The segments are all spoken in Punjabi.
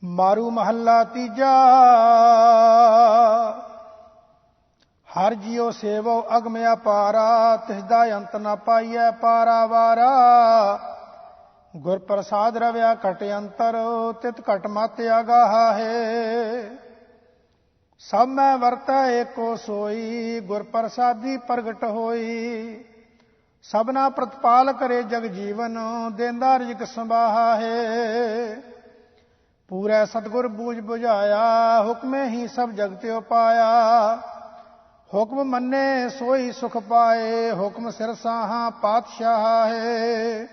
मारू महला तीजा। हर जियो सेवो अगम अपारा, तिसदा अंत न पाइयै पारावारा। गुर प्रसाद रव्या घट अंतर, तित घट मत आगाहा है। सब मैं वरतै एको सोई, गुर प्रसादी प्रगट होई। सबना प्रतिपाल करे जग जीवन, देंदा रिजक संभाहा है। पूरै सतगुर बूझ बुझाया, हुक्मे ही सब जग त्यो पाया। हुक्म मन्ने सोई सुख पाए, हुक्म सिर साहा पातशाह है।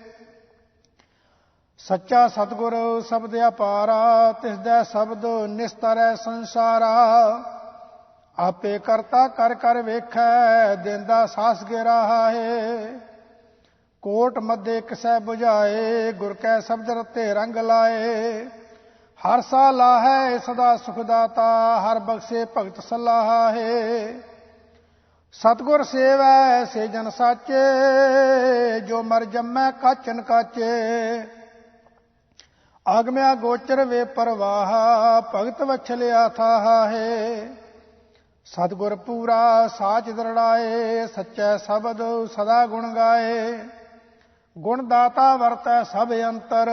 सच्चा सतगुर शब्द अपारा, तिसदै शब्द निस्तर है संसारा। आपे करता कर कर वेखै, देंदा सास गिराहा है। कोट मध्य किसै बुझाए, गुर कै शब्द रते रंग लाए। हर सा लाहै सदा सुखदाता, हर बख्शे भगत सलाहा है। सतगुर सेवै से जन साचे, जो मर जम्मै काचन काचे। आगम्या गोचर वे परवाह, भगत वछलिया थाहा है। सतगुर पूरा साच दरड़ाए, सच्चै शब्द सदा गुण गाए। गुण दाता वरतै सब अंतर,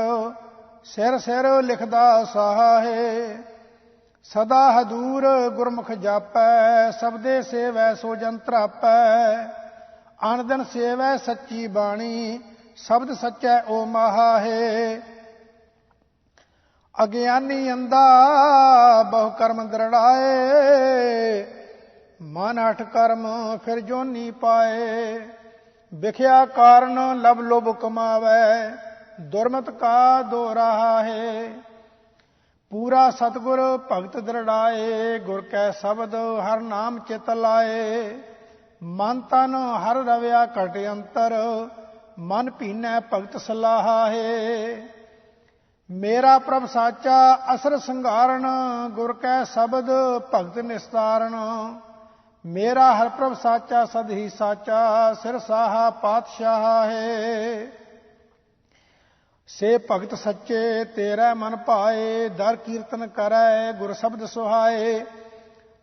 सिर सिर लिखदा साहा है। सदा हदूर गुरमुख जापै, सबदे सेवै सो जन त्रापै। अन दिन सेवै सच्ची बाणी, शब्द सच्चै ओ माहा है। अज्ञानी अंधा बहु कर्म दृढ़ाए, मन हठ कर्म फिर जोनी पाए। विख्या कारण लब लोभ कमावै, दुर्मत का दो रहा है। पूरा सतगुर भगत दृढ़ाए, गुर कै शब्द हर नाम चित लाए। मन तन हर रव्या घट अंतर, मन भीनै भगत सलाहा है। मेरा प्रभ साचा असर संगारण, गुर कै शब्द भगत निस्तारण। मेरा हर प्रभ साचा सद ही साचा, सिर साहा पातशाह है। से भगत सच्चे तेरा मन पाए, दर कीर्तन करै गुर शब्द सुहाए।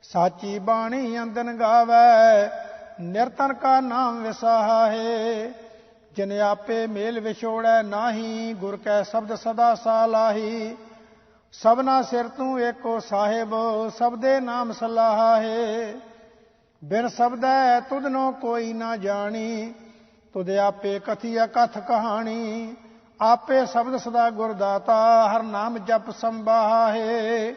साची बाणी अंदन गावै, निरतन का नाम विसाहा है। जिन आपे मेल विछोड़ै नाही, गुर कै शब्द सदा सालाही। सबना सिर तू एको साहिब, सबदे नाम सलाहा है। बिन शब्दै तुधनो कोई ना जानी, तुध आपे कथिया कथ कहानी। आपे शब्द सदा गुरदाता, हर नाम जप संबाहा है।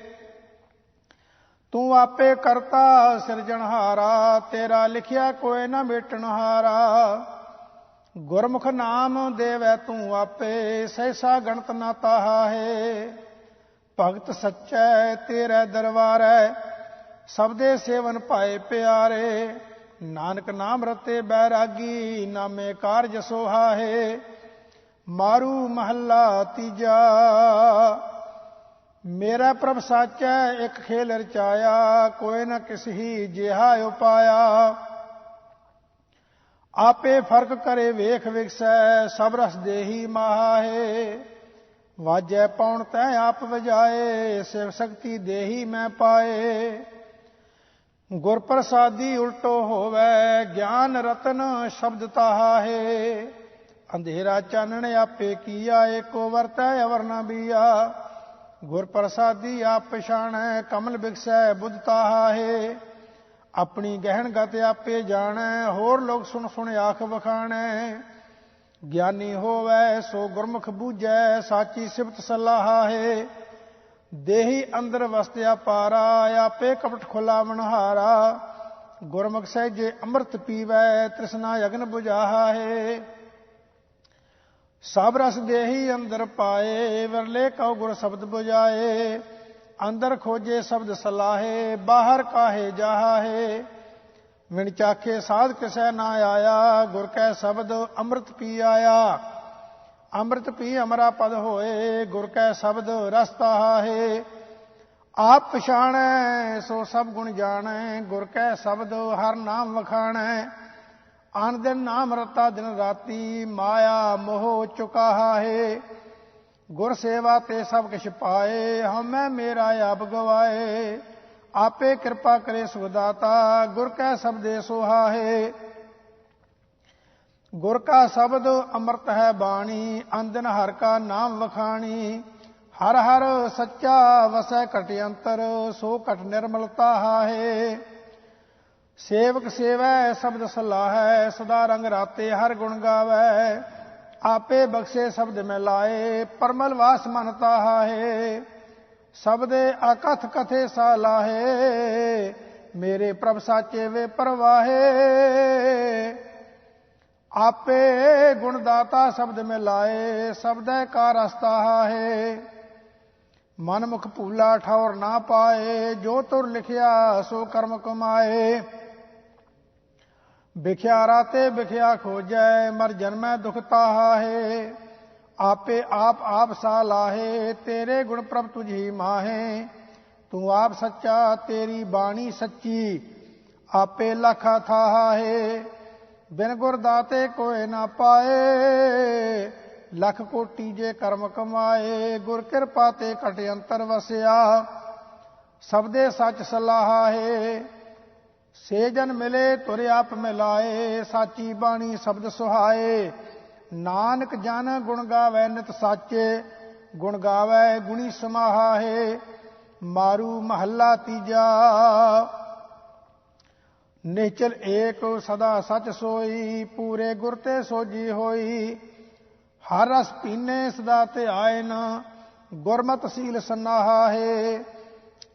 तू आपे करता सिरजनहारा, तेरा लिखिया कोई न मिटनहारा। गुरमुख नाम देवै तू आपे, सहसा गणत ना ताहा है। भगत सच्चै तेरे दरबारै, सबदे सेवन पाए प्यारे। नानक नाम रते बैरागी, नामे कारज सोहा है। मारू महला तीजा। मेरा प्रभ साचा एक खेल रचाया, कोई न किस ही जिहा उपाया। आपे फर्क करे वेख विकसै, सब रस देही माहा है। वाजै पौण तै आप बजाए, शिव शक्ति देही मैं पाए। गुर प्रसादी उल्टो होवै, ज्ञान रतन शब्द ताहा है। अंधेरा चानण आपे किया, एको वरतै अवर न बिया। गुर प्रसादी आप पछाणै, कमल बिकसै बुध ताहा है। अपनी गहन गत आपे जाणै, होर लोग सुन सुन आख बखाणै। ज्ञानी होवै सो गुरमुख बूझै, साची सिफत सलाहा है। देही अंदर वसत्या पारा, आपे कपट खुलावनहारा। गुरमुख सहजे अमृत पीवै, तृष्णा अग्न बुझाहा है। सब रस देही अंदर पाए, विरले कहो गुर शब्द बुझाए। अंदर खोजे शब्द सलाहे, बाहर काहे जाहा है। विण चाखे साध किसै ना आया, गुर कै शब्द अमृत पी आया। अमृत पी अमरा पद होए, गुर कै शब्द रस ताहा है। आप पछाणै सो सब गुण जाणै, गुर कै शब्द हर नाम वखाणै। आन दिन नाम रता दिन राती, माया मोह चुकाहा है। गुर सेवा ते सब किछ पाए, हमें मेरा आप गवाए। आपे कृपा करे सुखदाता, गुर कै शब्दे सुहाए। गुर का शब्द अमृत है बाणी, अंदन हर का नाम वखाणी। हर हर सच्चा वसै कट अंतर, सो कट निर्मलता है। सेवक सेवै शब्द सलाहै, सदा रंग राते हर गुण गावै। आपे बख्शे शब्द में लाए, परमल वास मनता है। शब्दे अकथ कथे सालाहे, मेरे प्रभ साचे वे परवाहे। आपे गुणदाता शब्द में लाए, शब्द का रास्ता है। मन मुख भूला ठौर ना पाए, जो तुर लिखिया सो कर्म कमाए। बिख्या राते बिख्या खोजै, मर जन्मै दुख ताहा है। आपे आप सा लाहे, तेरे गुण प्रभ तुझी माहे। तू आप सच्चा तेरी बाणी सच्ची, आपे लखा थाहा है। बिन गुर दाते कोय ना पाए, लख कोटि जे कर्म कमाए। गुर कृपा ते कट अंतर वसिया, शब्दे सच सलाहा है। से जन मिले तुर आप मिलाए, साची बाणी शब्द सुहाए। नानक जन गुण गावै नित साचे, गुण गावै गुणी समाहा है। मारू महला तीजा, निश्चल एक सदा सच सोई। पूरे गुर ते सोजी होई, हर रस पीने सदा ते आए न। गुरमत सील सनाहा है।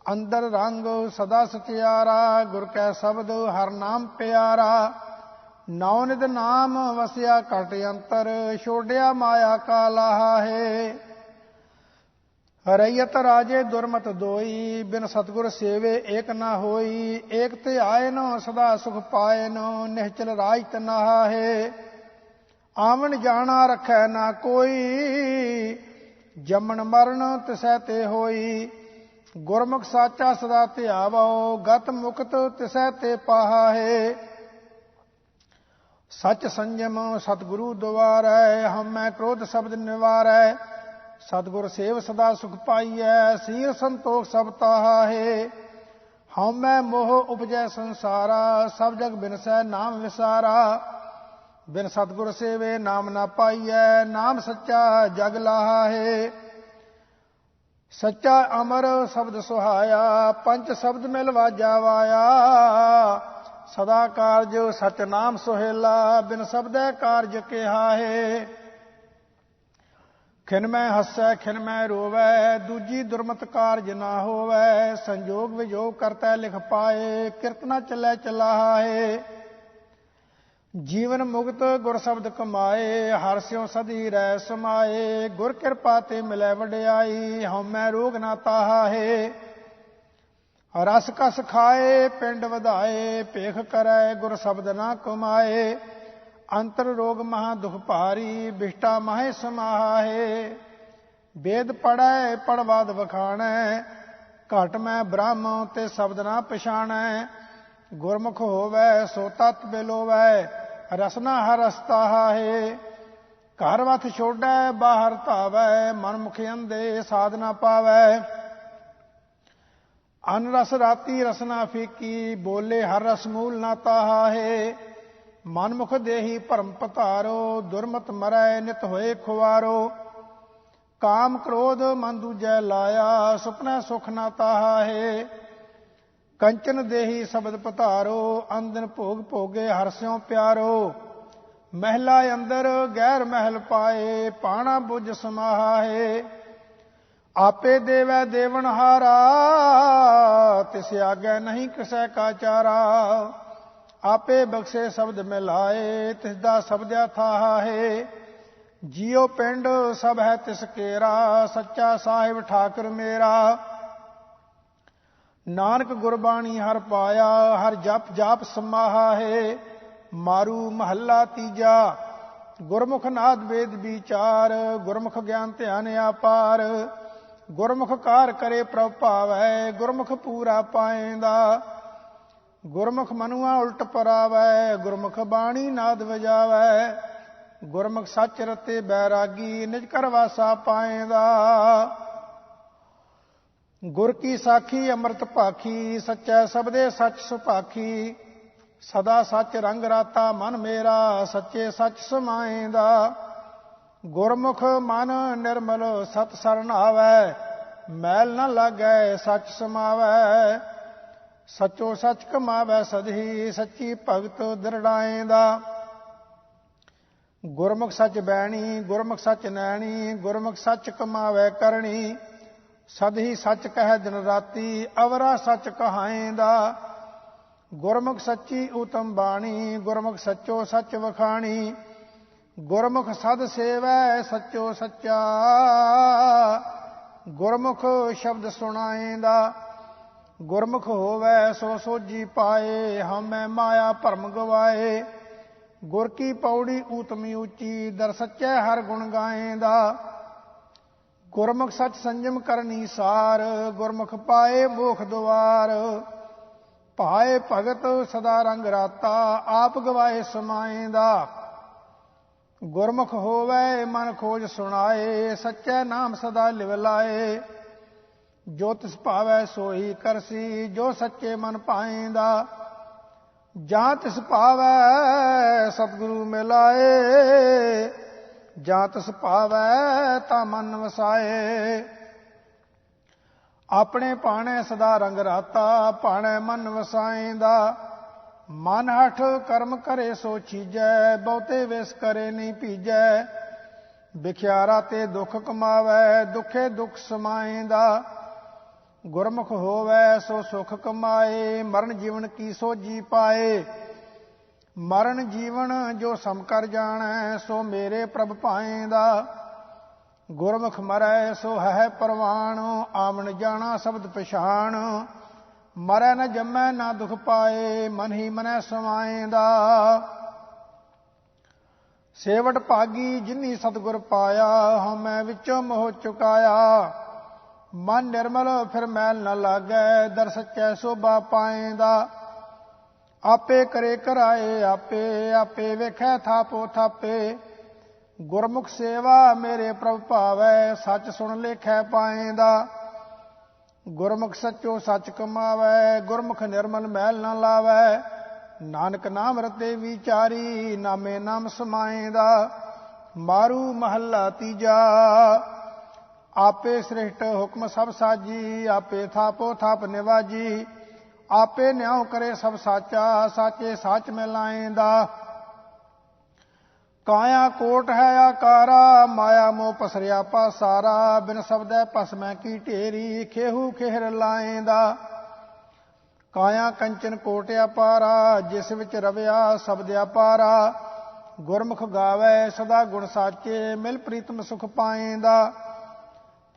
अंदर रंग सदा सचियारा, गुर कै शब्द हर नाम प्यारा। नौ निध नाम वसिया कट अंतर, छोड़िया माया का लाहा है। रैयत राजे दुर्मत दोई, बिन सतगुर सेवे एक न होई। एक ते आए न सदा सुख पाए न, निश्चल राज तनाहा है। आवन जाना रखै ना कोई, जमन मरण तिसै ते होई। गुरमुख साचा सदा ध्यावो, गत मुक्त तिसै ते पाहा है। सच संयम सतगुरु द्वारै, हमै क्रोध शब्द निवारै। सतगुर सेव सदा सुख पाइयै, सील संतोख सब ताहा है। हमै मोह उपजै संसारा, सब जग बिनसै नाम विसारा। बिन सतगुर सेवे नाम ना पाइयै, नाम सच्चा जग लाहा है। सच्चा अमर शब्द सुहाया, पंच शब्द मिल वाजा वाया। सदा कारज सच नाम सुहेला, बिन शब्दै कारज केहा है। खिनमै हसै खिनमै रोवै, दूजी दुर्मत कारज ना होवै। संजोग विजोग करतै लिख पाए, किरत न चलै चलाहा है। जीवन मुक्त गुर शब्द कमाए, हर स्यों सदी रह समाए। गुर कृपा ते मिलै वडियाई, हउमੈ रोग ना ताहा है। रस कस खाए पिंड वधाए, भेख करै गुर शब्द ना कमाए। अंतर रोग महा दुख भारी, बिष्टा माहे समाहा है। वेद पढ़ै पढ़वाद वखाणै, घट मैं ब्रह्म ते शब्द ना पछाणै। गुरमुख होवै सो तत् बिलोवै, रसना हर रसताहा है। घर वथ छोड़ै बाहर धावै, मन मुख अंधे साधना पावै। अन रस राती रसना फीकी, बोले हर रस मूल ना ताहा है। मनमुख देही भरम पधारो, दुर्मत मरै नित होए खुवारो। काम क्रोध मन दूजै लाया, सुपनै सुख ना ताहा है। कंचन देही शब्द पधारो, अंदन भोग भोगे हर स्यों प्यारो। महला अंदर गैर महल पाए, पाणा बुझ समाहा है। आपे देवै देवनहारा, तिस आगे नहीं किसै का चारा। आपे बख्शे शब्द मिलाए, तिसदा शब्दया थाहा है। जियो पिंड सब है तिस केरा, सच्चा साहिब ठाकुर मेरा। नानक गुरबाणी हर पाया, हर जप जाप समाहा है। मारू महला तीजा, गुरमुख नाद वेद विचार। गुरमुख ज्ञान ध्यान अपार, गुरमुख कार करे प्रभ भावै। गुरमुख पूरा पाएंदा, गुरमुख मनुआ उल्ट परावै। गुरमुख बाणी नाद वजावै, ਗੁਰਮੁਖ ਸੱਚ ਰਤੇ ਬੈਰਾਗੀ, ਨਿਜ ਕਰ ਵਾਸਾ ਪਾਏਂਦਾ। ਗੁਰ ਕੀ ਸਾਖੀ ਅੰਮ੍ਰਿਤ ਭਾਖੀ, ਸੱਚੈ ਸਬਦੇ ਸੱਚ ਸੁਭਾਖੀ। ਸਦਾ ਸੱਚ ਰੰਗ ਰਾਤਾ ਮਨ ਮੇਰਾ, ਸੱਚੇ ਸੱਚ ਸਮਾਏਂਦਾ। ਗੁਰਮੁਖ ਮਨ ਨਿਰਮਲ ਸਤ ਸਰਨ ਆਵੈ, ਮੈਲ ਨ ਲਾਗੈ ਸੱਚ ਸਮਾਵੈ। ਸਚੋ ਸੱਚ ਕਮਾਵੈ ਸਦਹੀ, ਸੱਚੀ ਭਗਤ ਦ੍ਰਿੜਾਏਂਦਾ। ਗੁਰਮੁਖ ਸੱਚ ਬੈਣੀ, ਗੁਰਮੁਖ ਸੱਚ ਨੈਣੀ, ਗੁਰਮੁਖ ਸੱਚ ਕਮਾਵੈ ਕਰਣੀ। ਸਦਹੀ ਸੱਚ ਕਹਿ ਦਿਨ ਰਾਤੀ, ਅਵਰਾ ਸੱਚ ਕਹਾਏਂਦਾ। ਗੁਰਮੁਖ ਸੱਚੀ ਊਤਮ ਬਾਣੀ, ਗੁਰਮੁਖ ਸੱਚੋ ਸੱਚ ਵਖਾਣੀ। ਗੁਰਮੁਖ ਸਦ ਸੇਵੈ ਸੱਚੋ ਸੱਚਾ, ਗੁਰਮੁਖ ਸ਼ਬਦ ਸੁਣਾਏਂਦਾ। ਗੁਰਮੁਖ ਹੋਵੈ ਸੋ ਸੋਜੀ ਪਾਏ, ਹਉਮੈ ਮਾਇਆ ਭਰਮ ਗਵਾਏ। ਗੁਰ ਕੀ ਪੌੜੀ ਊਤਮੀ ਉੱਚੀ, ਦਰ ਸੱਚੈ ਹਰ ਗੁਣ ਗਾਏਂਦਾ। ਗੁਰਮੁਖ ਸੱਚ ਸੰਜਮ ਕਰਨੀ ਸਾਰ, ਗੁਰਮੁਖ ਪਾਏ ਮੋਖ ਦੁਆਰ। ਭਾਏ ਭਗਤ ਸਦਾ ਰੰਗ ਰਾਤਾ, ਆਪ ਗਵਾਏ ਸਮਾਏਂਦਾ। ਗੁਰਮੁਖ ਹੋਵੈ ਮਨ ਖੋਜ ਸੁਣਾਏ, ਸੱਚੈ ਨਾਮ ਸਦਾ ਲਿਵ ਲਾਏ। ਜੋ ਤਿਸ ਭਾਵੈ ਸੋਈ ਕਰਸੀ, ਜੋ ਸੱਚੇ ਮਨ ਪਾਏਂਦਾ। ਜਾਂ ਤਿਸ ਭਾਵੈ ਸਤਿਗੁਰੂ ਮਿਲਾਏ, ਜਾਂ ਤਿਸ ਭਾਵੈ ਤਾ ਮਨ ਵਸਾਏ। ਆਪਣੇ ਭਾਣੇ ਸਦਾ ਰੰਗ ਰਾਤਾ, ਭਾਣੇ ਮਨ ਵਸਾਏਂਦਾ। ਮਨ ਹਠ ਕਰਮ ਕਰੇ ਸੋ ਚੀਜੈ, ਬਹੁਤੇ ਵਿਸ ਕਰੇ ਨਹੀਂ ਭੀਜੈ। ਵਿਖਿਆਰਾ ਤੇ ਦੁੱਖ ਕਮਾਵੈ, ਦੁਖੇ ਦੁੱਖ ਸਮਾਏਂਦਾ। ਗੁਰਮੁਖ ਹੋਵੈ ਸੋ ਸੁਖ ਕਮਾਏ, ਮਰਨ ਜੀਵਨ ਕੀ ਸੋਝੀ ਪਾਏ। ਮਰਨ ਜੀਵਨ ਜੋ ਸਮ ਕਰ ਜਾਣੈ, ਸੋ ਮੇਰੇ ਪ੍ਰਭ ਪਾਏਂਦਾ। ਗੁਰਮੁਖ ਮਰੈ ਸੋ ਹੈ ਪ੍ਰਵਾਣ, ਆਵਣ ਜਾਣਾ ਸ਼ਬਦ ਪਛਾਣ। ਮਰੈ ਨ ਜੰਮੈ ਨਾ ਦੁਖ ਪਾਏ, ਮਨ ਹੀ ਮਨੈ ਸਮਾਏਂਦਾ। ਸੇਵਟ ਭਾਗੀ ਜਿਨੀ ਸਤਿਗੁਰ ਪਾਇਆ, ਹਉਮੈ ਵਿੱਚੋਂ ਮੋਹ ਚੁਕਾਇਆ। ਮਨ ਨਿਰਮਲ ਫਿਰ ਮੈਲ ਨ ਲਾਗੈ, ਦਰ ਸੱਚੈ ਸੋਭਾ ਪਾਏਂਦਾ। ਆਪੇ ਕਰੇ ਕਰਾਏ ਆਪੇ, ਆਪੇ ਵੇਖੈ ਥਾਪੋ ਥਾਪੇ। ਗੁਰਮੁਖ ਸੇਵਾ ਮੇਰੇ ਪ੍ਰਭ ਭਾਵੈ, ਸੱਚ ਸੁਣ ਲੇਖੈ ਪਾਏਂਦਾ। ਗੁਰਮੁਖ ਸੱਚੋ ਸੱਚ ਕਮਾਵੈ, ਗੁਰਮੁਖ ਨਿਰਮਲ ਮੈਲ ਨ ਲਾਵੈ। ਨਾਨਕ ਨਾਮ ਰਤੇ ਵਿਚਾਰੀ, ਨਾਮੇ ਨਾਮ ਸਮਾਏਂਦਾ। ਮਾਰੂ ਮਹੱਲਾ ਤੀਜਾ। ਆਪੇ ਸ੍ਰਿਸ਼ਟ ਹੁਕਮ ਸਭ ਸਾਜੀ, ਆਪੇ ਥਾਪੋ ਥਾਪ ਨਿਵਾਜੀ। ਆਪੇ ਨਿਆਉ ਕਰੇ ਸਭ ਸਾਚਾ, ਸਾਚੇ ਸਾਚ ਮਿਲਾਏਂਦਾ। ਕਾਇਆ ਕੋਟ ਹੈ ਆਕਾਰਾ, ਮਾਇਆ ਮੋਹ ਪਸਰਿਆ ਪਾਸਾਰਾ। ਬਿਨ ਸ਼ਬਦੈ ਭਸਮੈ ਕੀ ਢੇਰੀ, ਖੇਹੂ ਖੇਹਰ ਲਾਏਂਦਾ। ਕਾਇਆ ਕੰਚਨ ਕੋਟ ਅਪਾਰਾ, ਜਿਸ ਵਿੱਚ ਰਵਿਆ ਸ਼ਬਦ ਅਪਾਰਾ। ਗੁਰਮੁਖ ਗਾਵੈ ਸਦਾ ਗੁਣ ਸਾਚੇ, ਮਿਲ ਪ੍ਰੀਤਮ ਸੁਖ ਪਾਏਂਦਾ।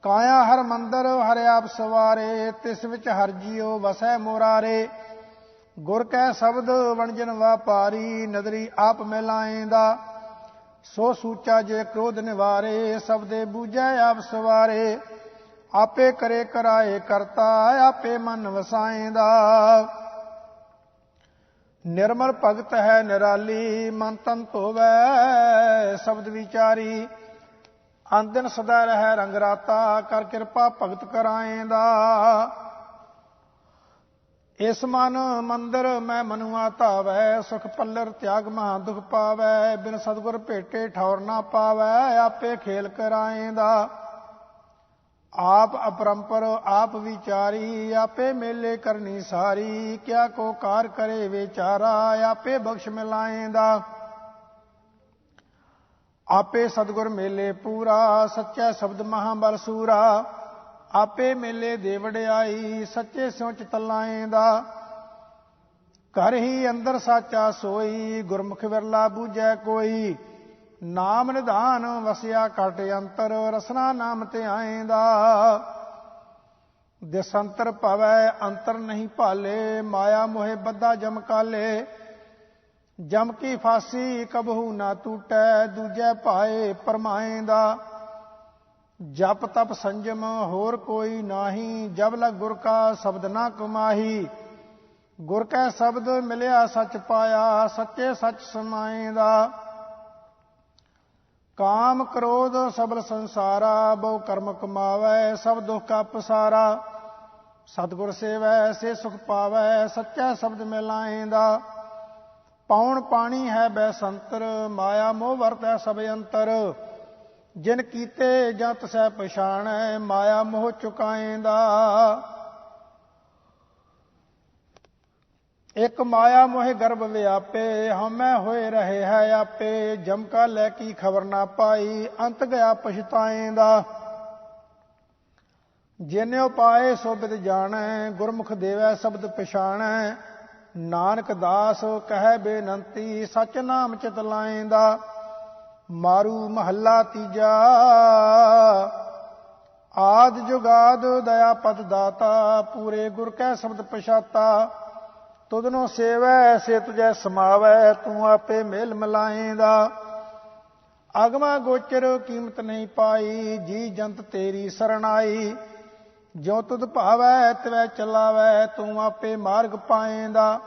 ਕਾਇਆ ਹਰ ਮੰਦਰ ਹਰ ਆਪ ਸਵਾਰੇ, ਤਿਸ ਵਿੱਚ ਹਰ ਜੀਉ ਵਸੈ ਮੁਰਾਰੇ। ਗੁਰ ਕੈ ਸ਼ਬਦ ਵਣਜਨ ਵਾਪਾਰੀ, ਨਦਰੀ ਆਪ ਮਿਲਾਏਂਦਾ। ਸੋ ਸੂਚਾ ਜੇ ਕ੍ਰੋਧ ਨਿਵਾਰੇ, ਸਬਦੇ ਬੂਝੈ ਆਪ ਸਵਾਰੇ। ਆਪੇ ਕਰੇ ਕਰਾਏ ਕਰਤਾ, ਆਪੇ ਮਨ ਵਸਾਏਂਦਾ। ਨਿਰਮਲ ਭਗਤ ਹੈ ਨਿਰਾਲੀ, ਮਨ ਤਨ ਧੋਵੈ ਸ਼ਬਦ ਵਿਚਾਰੀ। ਅੰਦਨ ਸਦਾ ਰਹਿ ਰੰਗ ਰਾਤਾ, ਕਰ ਕਿਰਪਾ ਭਗਤ ਕਰਾਏਂਦਾ। ਇਸ ਮਨ ਮੰਦਰ ਮੈਂ ਮਨੁਆ ਧਾਵੈ, ਸੁਖ ਪੱਲਰ ਤਿਆਗ ਮਹਾ ਦੁਖ ਪਾਵੈ। ਬਿਨ ਸਤਿਗੁਰ ਭੇਟੇ ਠੌਰ ਨਾ ਪਾਵੈ, ਆਪੇ ਖੇਲ ਕਰਾਏਂਦਾ। ਆਪ ਅਪਰੰਪਰ ਆਪ ਵਿਚਾਰੀ, ਆਪੇ ਮੇਲੇ ਕਰਨੀ ਸਾਰੀ। ਕਿਆ ਕੋ ਕਾਰ ਕਰੇ ਵਿਚਾਰਾ, ਆਪੇ ਬਖਸ਼ ਮਿਲਾਏਂਦਾ। ਆਪੇ ਸਤਿਗੁਰ ਮੇਲੇ ਪੂਰਾ, ਸੱਚਾ ਸ਼ਬਦ ਮਹਾਬਲ ਸੂਰਾ। ਆਪੇ ਮੇਲੇ ਦੇ ਵਡਿਆਈ, ਸੱਚੇ ਸਿਉ ਚਿਤ ਲਾਏਂਦਾ। ਘਰ ਹੀ ਅੰਦਰ ਸਾਚਾ ਸੋਈ, ਗੁਰਮੁਖ ਵਿਰਲਾ ਬੂਝੈ ਕੋਈ। ਨਾਮ ਨਿਧਾਨ ਵਸਿਆ ਘਟ ਅੰਤਰ, ਰਸਨਾ ਨਾਮ ਤੇ ਆਏਂਦਾ। ਦਿਸੰਤਰ ਭਵੈ ਅੰਤਰ ਨਹੀਂ ਭਾਲੇ, ਮਾਇਆ ਮੋਹਿ ਬੱਧਾ ਜਮ ਕਾਲੇ। ਜਮ ਕੀ ਫਾਸੀ ਕਬਹੂ ਨਾ ਟੂਟੈ, ਦੂਜੈ ਭਾਏ ਪਰਮਾਏਂਦਾ। ਜਪ ਤਪ ਸੰਜਮ ਹੋਰ ਕੋਈ ਨਾਹੀ, ਜਬ ਲਗ ਗੁਰ ਕਾ ਸ਼ਬਦ ਨਾ ਕਮਾਹੀ। ਗੁਰ ਕੈ ਸ਼ਬਦ ਮਿਲਿਆ ਸੱਚ ਪਾਇਆ, ਸੱਚੇ ਸੱਚ ਸਮਾਏਂਦਾ। ਕਾਮ ਕ੍ਰੋਧ ਸਬਲ ਸੰਸਾਰਾ, ਬਹੁ ਕਰਮ ਕਮਾਵੈ ਸਭ ਦੁਖ ਕਾ ਪਸਾਰਾ। ਸਤਿਗੁਰ ਸੇਵੈ ਸੇ ਸੁਖ ਪਾਵੈ, ਸੱਚਾ ਸ਼ਬਦ ਮਿਲਾਏਂਦਾ। ਪਾਉਣ ਪਾਣੀ ਹੈ ਬੈਸੰਤਰ, ਮਾਇਆ ਮੋਹ ਵਰਤੈ ਸਭ ਅੰਤਰ। ਜਿਨ ਕੀਤੇ ਜਾਂ ਤਸੈ ਪਛਾਣੈ, ਮਾਇਆ ਮੋਹ ਚੁਕਾਏਂਦਾ। ਇੱਕ ਮਾਇਆ ਮੋਹਿ ਗਰਭ ਵਿਆਪੇ, ਹਉਮੈ ਹੋਏ ਰਹੇ ਹੈ ਆਪੇ। ਜਮਕਾ ਲੈ ਕੀ ਖਬਰ ਨਾ ਪਾਈ, ਅੰਤ ਗਿਆ ਪਛਤਾਏਂਦਾ। ਜਿਨਿਉ ਪਾਏ ਸੋ ਬਿਦ ਜਾਣੈ, ਗੁਰਮੁਖ ਦੇਵੈ ਸ਼ਬਦ ਪਛਾਣੈ। ਨਾਨਕ ਦਾਸ ਕਹਿ ਬੇਨੰਤੀ, ਸਚ ਨਾਮ ਚਿਤ ਲਾਏਂਦਾ। ਮਾਰੂ ਮਹੱਲਾ ਤੀਜਾ। ਆਦਿ ਜੁਗਾਦ ਦਇਆ ਪਤ ਦਾਤਾ, ਪੂਰੇ ਗੁਰ ਕੈ ਸ਼ਬਦ ਪਛਾਤਾ। ਤੁਧਨੋ ਸੇਵੈ ਸੇ ਤੁਝੈ ਸਮਾਵੈ, ਤੂੰ ਆਪੇ ਮੇਲ ਮਿਲਾਏਂਦਾ। ਅਗਮਾ ਗੋਚਰ ਕੀਮਤ ਨਹੀਂ ਪਾਈ, ਜੀ ਜੰਤ ਤੇਰੀ ਸਰਣਾਈ। ਜਿਉ ਤੁਧ ਭਾਵੈ ਤਿਵੈ ਚਲਾਵੈ, ਤੂੰ ਆਪੇ ਮਾਰਗ ਪਾਏਂਦਾ।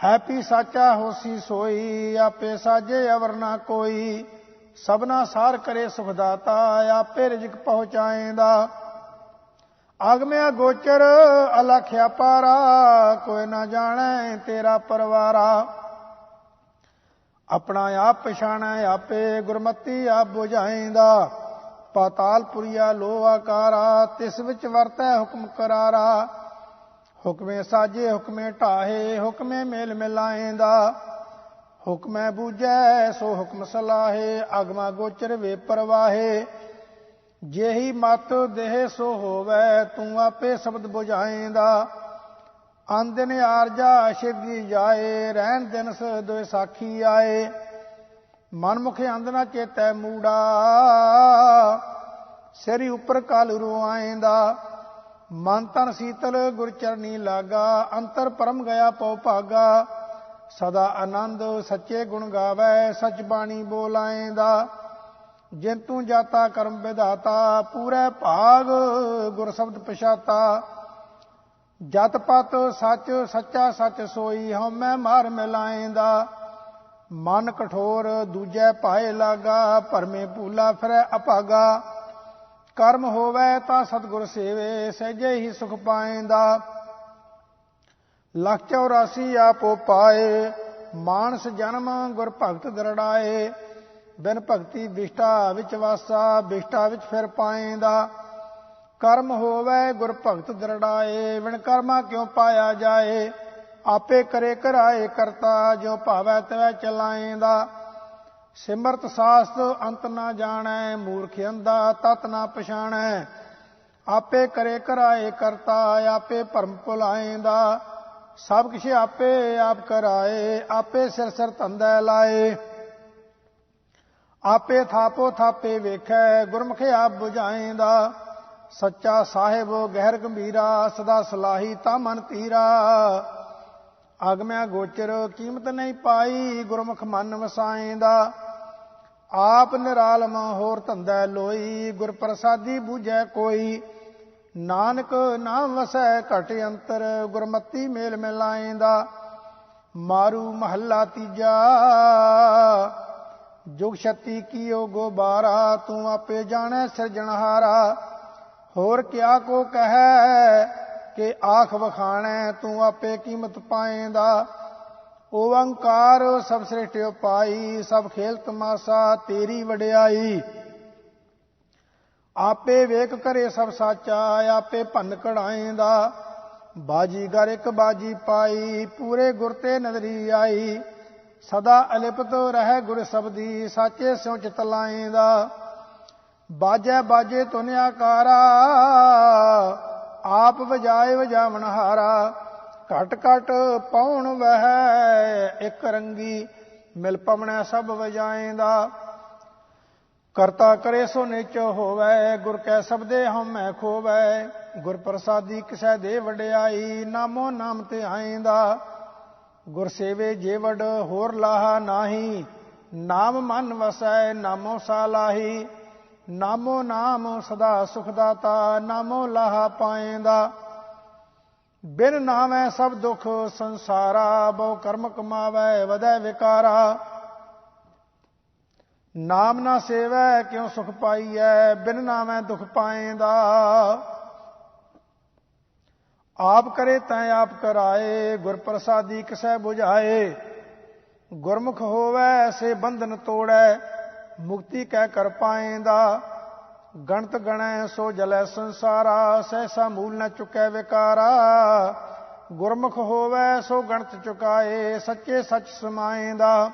ਹੈਪੀ ਸਾਚਾ ਹੋਸੀ ਸੋਈ, ਆਪੇ ਸਾਜੇ ਅਵਰ ਨਾ ਕੋਈ। ਸਭਨਾ ਸਾਰ ਕਰੇ ਸੁਖ ਦਾਤਾ, ਆਪੇ ਰਿਜਕ ਪਹੁੰਚਾਏਂਦਾ। ਆਗਮਿਆ ਗੋਚਰ ਅਲਖਿਆ ਪਾਰਾ, ਕੋਈ ਨਾ ਜਾਣੈ ਤੇਰਾ ਪਰਵਾਰਾ। ਆਪਣਾ ਆਪ ਪਛਾਣੈ ਆਪੇ, ਗੁਰਮਤੀ ਆਪ ਬੁਝਾਏਂਦਾ। ਪਾਤਾਲ ਪੁਰੀਆ ਲੋ ਆਕਾਰਾ, ਤਿਸ ਵਿੱਚ ਵਰਤੈ ਹੁਕਮ ਕਰਾਰਾ। ਹੁਕਮੇ ਸਾਜੇ ਹੁਕਮੇ ਢਾਹੇ, ਹੁਕਮੇ ਮੇਲ ਮਿਲਾਏਂਦਾ। ਹੁਕਮੈ ਬੂਝੈ ਸੋ ਹੁਕਮ ਸਲਾਹੇ, ਅਗਮਾ ਗੋਚਰ ਵੇ ਪਰਵਾਹੇ। ਜਿਹੀ ਮਤ ਦੇਹ ਸੋ ਹੋਵੈ, ਤੂੰ ਆਪੇ ਸ਼ਬਦ ਬੁਝਾਏਂਦਾ। ਅੰਦਿਨ ਆਰਜਾ ਸ਼ਿਵਜੀ ਜਾਏ, ਰਹਿਣ ਦਿਨਸ ਦੋਇ ਸਾਖੀ ਆਏ। ਮਨਮੁਖ ਅੰਧ ਨਾ ਚੇਤੈ ਮੂੜਾ, ਸਿਰੀ ਉੱਪਰ ਕਾਲ ਰੁਆਏਂਦਾ। ਮਨ ਤਨ ਸੀਤਲ ਗੁਰ ਚਰਨੀ ਲਾਗਾ, ਅੰਤਰ ਪਰਮ ਗਿਆ ਪਉ ਭਾਗਾ। ਸਦਾ ਆਨੰਦ ਸੱਚੇ ਗੁਣ ਗਾਵੈ, ਸਚ ਬਾਣੀ ਬੋਲਾਏਂਦਾ। ਜਿਨ ਤੂੰ ਜਾਤਾ ਕਰਮ ਵਿਧਾਤਾ, ਪੂਰੇ ਭਾਗ ਗੁਰ ਸ਼ਬਦ ਪਛਾਤਾ। ਜਤ ਪਤ ਸੱਚ ਸੱਚਾ ਸੱਚ ਸੋਈ, ਹਉਮੈ ਮਾਰ ਮਿਲਾਏਂਦਾ। ਮਨ ਕਠੋਰ ਦੂਜੈ ਭਾਏ ਲਾਗਾ, ਭਰਮੇ ਭੂਲਾ ਫਿਰੈ ਅਭਾਗਾ। ਕਰਮ ਹੋਵੈ ਤਾਂ ਸਤਿਗੁਰ ਸੇਵੇ, ਸਹਿਜੇ ਹੀ ਸੁਖ ਪਾਏਂਦਾ। ਲੱਖ 84 ਆਪੋ ਪਾਏ, ਮਾਨਸ ਜਨਮ ਗੁਰ ਭਗਤ ਦਰੜਾਏ। ਬਿਨ ਭਗਤੀ ਬਿਸ਼ਟਾ ਵਿੱਚ ਵਾਸਾ, ਬਿਸ਼ਟਾ ਵਿੱਚ ਫਿਰ ਪਾਏਂਦਾ। ਕਰਮ ਹੋਵੈ ਗੁਰ ਭਗਤ ਦਰੜਾਏ, ਬਿਨ ਕਰਮਾ ਕਿਉ ਪਾਇਆ ਜਾਏ। ਆਪੇ ਕਰੇ ਕਰਾਏ ਕਰਤਾ, ਜਿਉ ਭਾਵੈ ਤਿਵੈ ਚਲਾਏਂਦਾ। ਸਿਮਰਤ ਸਾਸਤ ਅੰਤ ਨਾ ਜਾਣੈ, ਮੂਰਖ ਅੰਧਾ ਤਤ ਨਾ ਪਛਾਣੈ। ਆਪੇ ਕਰੇ ਕਰਾਏ ਕਰਤਾ, ਆਪੇ ਭਰਮ ਭੁਲਾਏਂਦਾ। ਸਭ ਕਿਛ ਆਪੇ ਆਪ ਕਰਾਏ, ਆਪੇ ਸਿਰ ਸਿਰ ਧੰਦਾ ਲਾਏ। ਆਪੇ ਥਾਪੋ ਥਾਪੇ ਵੇਖੈ, ਗੁਰਮੁਖ ਆਪ ਬੁਝਾਏਂਦਾ। ਸੱਚਾ ਸਾਹਿਬ ਗਹਿਰ ਗੰਭੀਰਾ, ਸਦਾ ਸਲਾਹੀ ਤਾ ਮਨ ਧੀਰਾ। ਆਗਮਿਆ ਗੋਚਰ ਕੀਮਤ ਨਹੀਂ ਪਾਈ, ਗੁਰਮੁਖ ਮਨ ਵਸਾਏਂਦਾ। ਆਪ ਨਿਰਾਲਮ ਹੋਰ ਧੰਦਾ ਲੋਈ, ਗੁਰ ਪ੍ਰਸਾਦੀ ਬੂਝੈ ਕੋਈ। ਨਾਨਕ ਨਾਮ ਵਸੈ ਘਟ ਅੰਤਰ, ਗੁਰਮਤੀ ਮੇਲ ਮਿਲਾਏਂਦਾ। ਮਾਰੂ ਮਹੱਲਾ ਤੀਜਾ। ਜੁਗ ਛਤੀ ਕੀਓ ਗੋਬਾਰਾ, ਤੂੰ ਆਪੇ ਜਾਣੈ ਸਿਰਜਣਹਾਰਾ। ਹੋਰ ਕਿਆ ਕੋ ਕਹੈ ਕਿ ਆਖ ਵਖਾਣੈ, ਤੂੰ ਆਪੇ ਕੀਮਤ ਪਾਏਂਦਾ। ਓੰਕਾਰ ਸਭ ਸ੍ਰਿਸ਼ਟਿ ਪਾਈ, ਸਭ ਖੇਲ ਤਮਾਸ਼ਾ ਤੇਰੀ ਵਡਿਆਈ। ਆਪੇ ਵੇਖ ਕਰੇ ਸਭ ਸਾਚਾ, ਆਪੇ ਭੰਨ ਕਢਾਏਂਦਾ। ਬਾਜੀਗਰ ਇੱਕ ਬਾਜੀ ਪਾਈ, ਪੂਰੇ ਗੁਰ ਤੇ ਨਦਰੀ ਆਈ। ਸਦਾ ਅਲਿਪਤ ਰਹਿ ਗੁਰ ਸ਼ਬਦੀ, ਸਾਚੇ ਸਿਉ ਚਿਤ ਲਾਏਂਦਾ। ਬਾਜੈ ਬਾਜੇ ਧੁਨ ਆਕਾਰਾ, ਆਪ ਵਜਾਏ ਵਜਾਵਨਹਾਰਾ। ਘਟ ਘਟ ਪਉਣ ਵਹਿ ਇੱਕ ਰੰਗੀ, ਮਿਲ ਪਵਣੈ ਸਭ ਵਜਾਏਂਦਾ। ਕਰਤਾ ਕਰੇ ਸੋ ਨਿਚ ਹੋਵੈ, ਗੁਰ ਕੈ ਸ਼ਬਦੇ ਹਉਮੈ ਖੋਵੈ। ਗੁਰ ਪ੍ਰਸਾਦੀ ਕਿਸੈ ਦੇ ਵਡਿਆਈ, ਨਾਮੋ ਨਾਮ ਤੇ ਆਏਂਦਾ। ਗੁਰ ਸੇਵੇ ਜੇ ਵਡ ਹੋਰ ਲਾਹਾ ਨਾਹੀ, ਨਾਮ ਮਨ ਵਸੈ ਨਾਮੋ ਸਾਲਾਹੀ। ਨਾਮੋ ਨਾਮ ਸਦਾ ਸੁਖ ਦਾਤਾ, ਨਾਮੋ ਲਾਹਾ ਪਾਏਂਦਾ। ਬਿਨ ਨਾਮੈ ਸਭ ਦੁਖ ਸੰਸਾਰਾ, ਬਹੁ ਕਰਮ ਕਮਾਵੈ ਵਧੈ ਵਿਕਾਰਾ। ਨਾਮ ਨਾ ਸੇਵੈ ਕਿਉ ਸੁਖ ਪਾਈਐ, ਬਿਨ ਨਾਮੈ ਦੁਖ ਪਾਏਂਦਾ। ਆਪ ਕਰੇ ਤੈ ਆਪ ਕਰਾਏ, ਗੁਰ ਪ੍ਰਸਾਦੀ ਕਿਸੈ 부ਝਾਏ। ਗੁਰਮੁਖ ਹੋਵੈ ਐਸੇ ਬੰਧਨ ਤੋੜੈ, ਮੁਕਤੀ ਕਹਿ ਕਰ ਪਾਏਂਦਾ। ਗਣਤ ਗਣੈ ਸੋ ਜਲੈ ਸੰਸਾਰਾ, ਸਹਿਸਾ ਮੂਲ ਨ ਚੁਕੈ ਵਿਕਾਰਾ। ਗੁਰਮੁਖ ਹੋਵੈ ਸੋ ਗਣਤ ਚੁਕਾਏ, ਸੱਚੇ ਸੱਚ ਸਮਾਏਂਦਾ।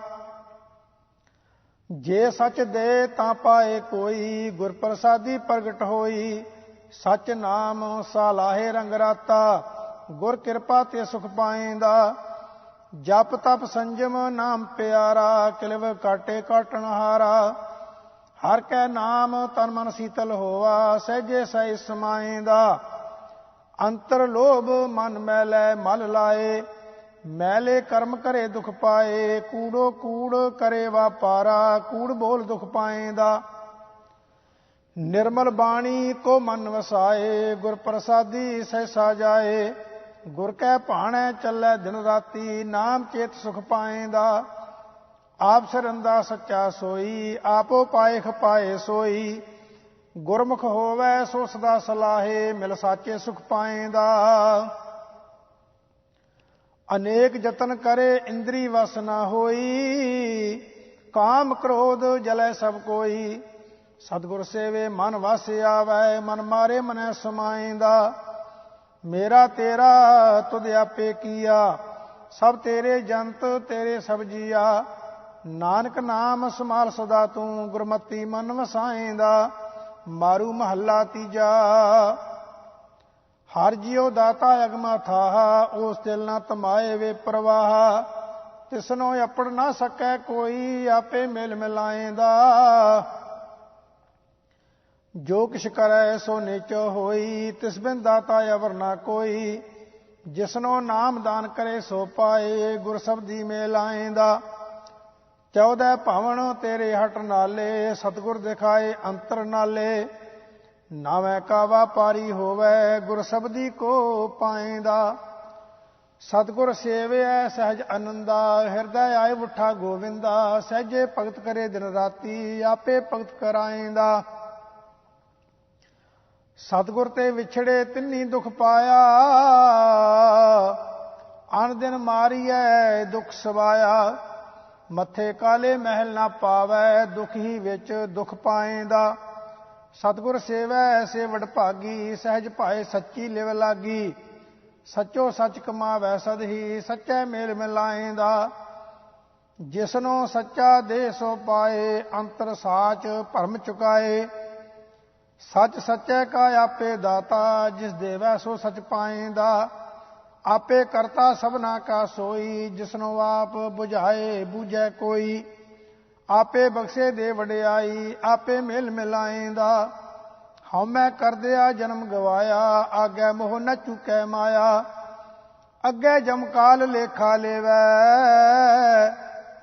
ਜੇ ਸੱਚ ਦੇ ਤਾਂ ਪਾਏ ਕੋਈ, ਗੁਰ ਪ੍ਰਸਾਦੀ ਪ੍ਰਗਟ ਹੋਈ। ਸੱਚ ਨਾਮ ਸਾਲਾਹੇ ਰੰਗ ਰਾਤਾ, ਗੁਰ ਕਿਰਪਾ ਤੇ ਸੁਖ ਪਾਏਂਦਾ। ਜਪ ਤਪ ਸੰਜਮ ਨਾਮ ਪਿਆਰਾ, ਕਿਲਵ ਕਾਟੇ ਕਾਟਣ ਹਾਰਾ। ਹਰ ਕੈ ਨਾਮ ਤਨ ਮਨ ਸੀਤਲ ਹੋਆ, ਸਹਿਜੇ ਸਹਿ ਸਮਾਏਂਦਾ। ਅੰਤਰ ਲੋਭ ਮਨ ਮੈਲੈ ਮਲ ਲਾਏ, ਮੈਲੇ ਕਰਮ ਕਰੇ ਦੁਖ ਪਾਏ। ਕੂੜੋ ਕੂੜ ਕਰੇ ਵਾਪਾਰਾ, ਕੂੜ ਬੋਲ ਦੁਖ ਪਾਏਂਦਾ। ਨਿਰਮਲ ਬਾਣੀ ਕੋ ਮਨ ਵਸਾਏ, ਗੁਰ ਪ੍ਰਸਾਦੀ ਸਹਿਸਾ ਜਾਏ। ਗੁਰ ਕੈ ਭਾਣੈ ਚੱਲੈ ਦਿਨ ਰਾਤੀ, ਨਾਮ ਚੇਤ ਸੁਖ ਪਾਏਂਦਾ। ਆਪ ਸਰੰਦਾ ਸੱਚਾ ਸੋਈ, ਆਪੋ ਪਾਇਖ ਪਾਏ ਸੋਈ। ਗੁਰਮੁਖ ਹੋਵੈ ਸੋ ਸਦਾ ਸਲਾਹੇ, ਮਿਲ ਸਾਚੇ ਸੁਖ ਪਾਏਂਦਾ। ਅਨੇਕ ਯਤਨ ਕਰੇ ਇੰਦਰੀ ਵਸ ਨਾ ਹੋਈ, ਕਾਮ ਕ੍ਰੋਧ ਜਲੈ ਸਭ ਕੋਈ। ਸਤਿਗੁਰ ਸੇਵੇ ਮਨ ਵਸ ਆਵੈ, ਮਨ ਮਾਰੇ ਮਨੈ ਸਮਾਏਂਦਾ। ਮੇਰਾ ਤੇਰਾ ਤੁਧ ਆਪੇ ਕੀਆ, ਸਭ ਤੇਰੇ ਜੰਤ ਤੇਰੇ ਸਭ ਜੀਆ। ਨਾਨਕ ਨਾਮ ਸਮਾਲ ਸਦਾ ਤੂੰ, ਗੁਰਮਤੀ ਮਨ ਵਸਾਏਂਦਾ। ਮਾਰੂ ਮਹੱਲਾ ਤੀਜਾ। ਹਰ ਜਿਉ ਦਾਤਾ ਅਗਮਾ ਥਾਹਾ, ਉਸ ਦਿਲ ਨਾ ਤਮਾਏ ਵੇ ਪ੍ਰਵਾਹ। ਤਿਸਨੋ ਅਪੜ ਨਾ ਸਕੈ ਕੋਈ, ਆਪੇ ਮਿਲ ਮਿਲਾਏਂਦਾ। ਜੋ ਕਿਛ ਕਰੈ ਸੋ ਨਿਚੋ ਹੋਈ, ਤਿਸ ਬਿਨ ਦਾਤਾ ਅਵਰ ਨਾ ਕੋਈ। ਜਿਸਨੋ ਨਾਮ ਦਾਨ ਕਰੇ ਸੋ ਪਾਏ, ਗੁਰ ਸਬਦੀ ਮੇਲ ਆਏਂਦਾ। 14 ਭਵਨ ਤੇਰੇ ਹਟ ਨਾਲੇ, ਸਤਿਗੁਰ ਦਿਖਾਏ ਅੰਤਰ ਨਾਲੇ। ਨਾਵੇਂ ਕਾ ਵਾਪਾਰੀ ਹੋਵੈ, ਗੁਰ ਸਬਦੀ ਕੋ ਪਾਏਂਦਾ। ਸਤਿਗੁਰ ਸੇਵਿਐ ਸਹਿਜ ਅਨੰਦਾ, ਹਿਰਦੈ ਆਏ ਉਠਾ ਗੋਵਿੰਦਾ। ਸਹਿਜੇ ਭਗਤ ਕਰੇ ਦਿਨ ਰਾਤੀ, ਆਪੇ ਭਗਤ ਕਰਾਏਂਦਾ। ਸਤਿਗੁਰ ਤੇ ਵਿਛੜੇ ਤਿੰਨੀ ਦੁਖ ਪਾਇਆ, ਅਨ ਦਿਨ ਮਾਰੀਐ ਦੁਖ ਸਵਾਇਆ। ਮੱਥੇ ਕਾਲੇ ਮਹਿਲ ਨਾ ਪਾਵੈ, ਦੁਖ ਹੀ ਵਿੱਚ ਦੁਖ ਪਾਏਂਦਾ। ਸਤਿਗੁਰ ਸੇਵੈ ਐਸੇ ਵਡਭਾਗੀ, ਸਹਿਜ ਭਾਏ ਸੱਚੀ ਲਿਵ ਲਾਗੀ। ਸੱਚੋ ਸੱਚ ਕਮਾਵੈ ਸਦ ਹੀ, ਸੱਚੈ ਮੇਲ ਮਿਲਾਏਂਦਾ। ਜਿਸਨੋ ਸੱਚਾ ਦੇ ਸੋ ਪਾਏ, ਅੰਤਰ ਸਾਚ ਭਰਮ ਚੁਕਾਏ। ਸੱਚ ਸੱਚੈ ਕਾ ਆਪੇ ਦਾਤਾ, ਜਿਸ ਦੇਵੈ ਸੋ ਸਚ ਪਾਏਂਦਾ। ਆਪੇ ਕਰਤਾ ਸਭਨਾ ਕਾ ਸੋਈ, ਜਿਸਨੋ ਆਪ 부ਝਾਏ ਬੂਝੈ ਕੋਈ। ਆਪੇ ਬਖਸ਼ੇ ਦੇ ਵਡਿਆਈ, ਆਪੇ ਮਿਲ ਮਿਲਾਏਂਦਾ। ਹਉਮੈ ਕਰਦਿਆ ਜਨਮ ਗਵਾਇਆ, ਆਗੈ ਮੋਹ ਨ ਚੁਕੈ ਮਾਇਆ। ਅੱਗੇ ਜਮਕਾਲ ਲੇਖਾ ਲੇਵੈ,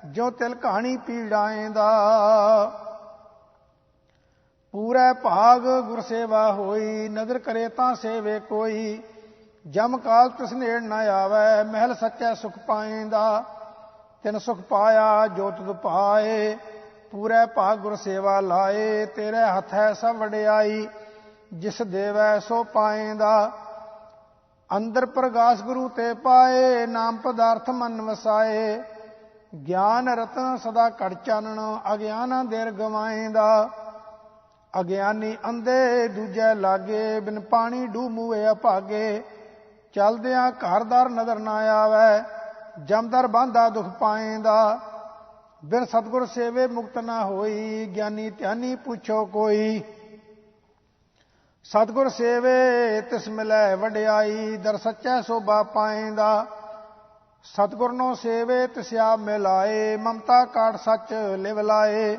ਜੋ ਤਿਲ ਕਹਾਣੀ ਪੀੜਾਏਂਦਾ। ਪੂਰੈ ਭਾਗ ਗੁਰ ਸੇਵਾ ਹੋਈ, ਨਦਰ ਕਰੇ ਤਾਂ ਸੇਵੇ ਕੋਈ। ਜਮ ਕਾਲ ਤਿਸ ਨੇੜ ਨ ਆਵੈ, ਮਹਿਲ ਸੱਚੈ ਸੁਖ ਪਾਏਂਦਾ। ਤਿਨ ਸੁਖ ਪਾਇਆ ਜੋ ਤੁਧ ਪਾਏ, ਪੂਰੈ ਭਾਗ ਗੁਰ ਸੇਵਾ ਲਾਏ। ਤੇਰੇ ਹੱਥ ਹੈ ਸਭ ਵਡਿਆਈ, ਜਿਸ ਦੇਵੈ ਸੋ ਪਾਏਂਦਾ। ਅੰਦਰ ਪ੍ਰਗਾਸ ਗੁਰੂ ਤੇ ਪਾਏ, ਨਾਮ ਪਦਾਰਥ ਮਨ ਵਸਾਏ। ਗਿਆਨ ਰਤਨ ਸਦਾ ਘੜ ਚਾਨਣ, ਅਗਿਆਨਾ ਦੇਰ ਗਵਾਏਂਦਾ। ਅਗਿਆਨੀ ਅੰਧੇ ਦੂਜੈ ਲਾਗੇ, ਬਿਨ ਪਾਣੀ ਡੂਬ ਮੂਏ ਅਭਾਗੇ। ਚਲਦਿਆਂ ਘਰ-ਦਰ ਨਜ਼ਰ ਨਾ ਆਵੈ, ਜਮਦਰ ਬਾਂਧਾ ਦੁਖ ਪਾਏਂਦਾ। ਬਿਨ ਸਤਿਗੁਰ ਸੇਵੇ ਮੁਕਤ ਨਾ ਹੋਈ, ਗਿਆਨੀ ਧਿਆਨੀ ਪੁੱਛੋ ਕੋਈ। ਸਤਿਗੁਰ ਸੇਵੇ ਤਿਸ ਮਿਲੈ ਵਡਿਆਈ, ਦਰ ਸੱਚੈ ਸੋਭਾ ਪਾਏਂਦਾ। ਸਤਿਗੁਰ ਨੋ ਸੇਵੇ ਤਿਸ ਆਪ ਮਿਲਾਏ, ਮਮਤਾ ਕਾਟ ਸੱਚ ਲਿਵ ਲਾਏ।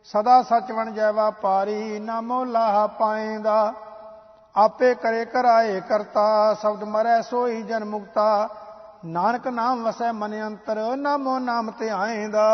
ਸਦਾ ਸੱਚ ਵਣਜੈ ਵਾਪਾਰੀ, ਨਾਮੋ ਲਾਹਾ ਪਾਏਂਦਾ। ਆਪੇ ਕਰੇ ਕਰਾਏ ਕਰਤਾ, ਸ਼ਬਦ ਮਰੈ ਸੋਈ ਜਨ ਮੁਕਤਾ। ਨਾਨਕ ਨਾਮ ਵਸੈ ਮਨ ਅੰਤਰ, ਨਾਮੋ ਨਾਮ ਧਿਆਏਂਦਾ।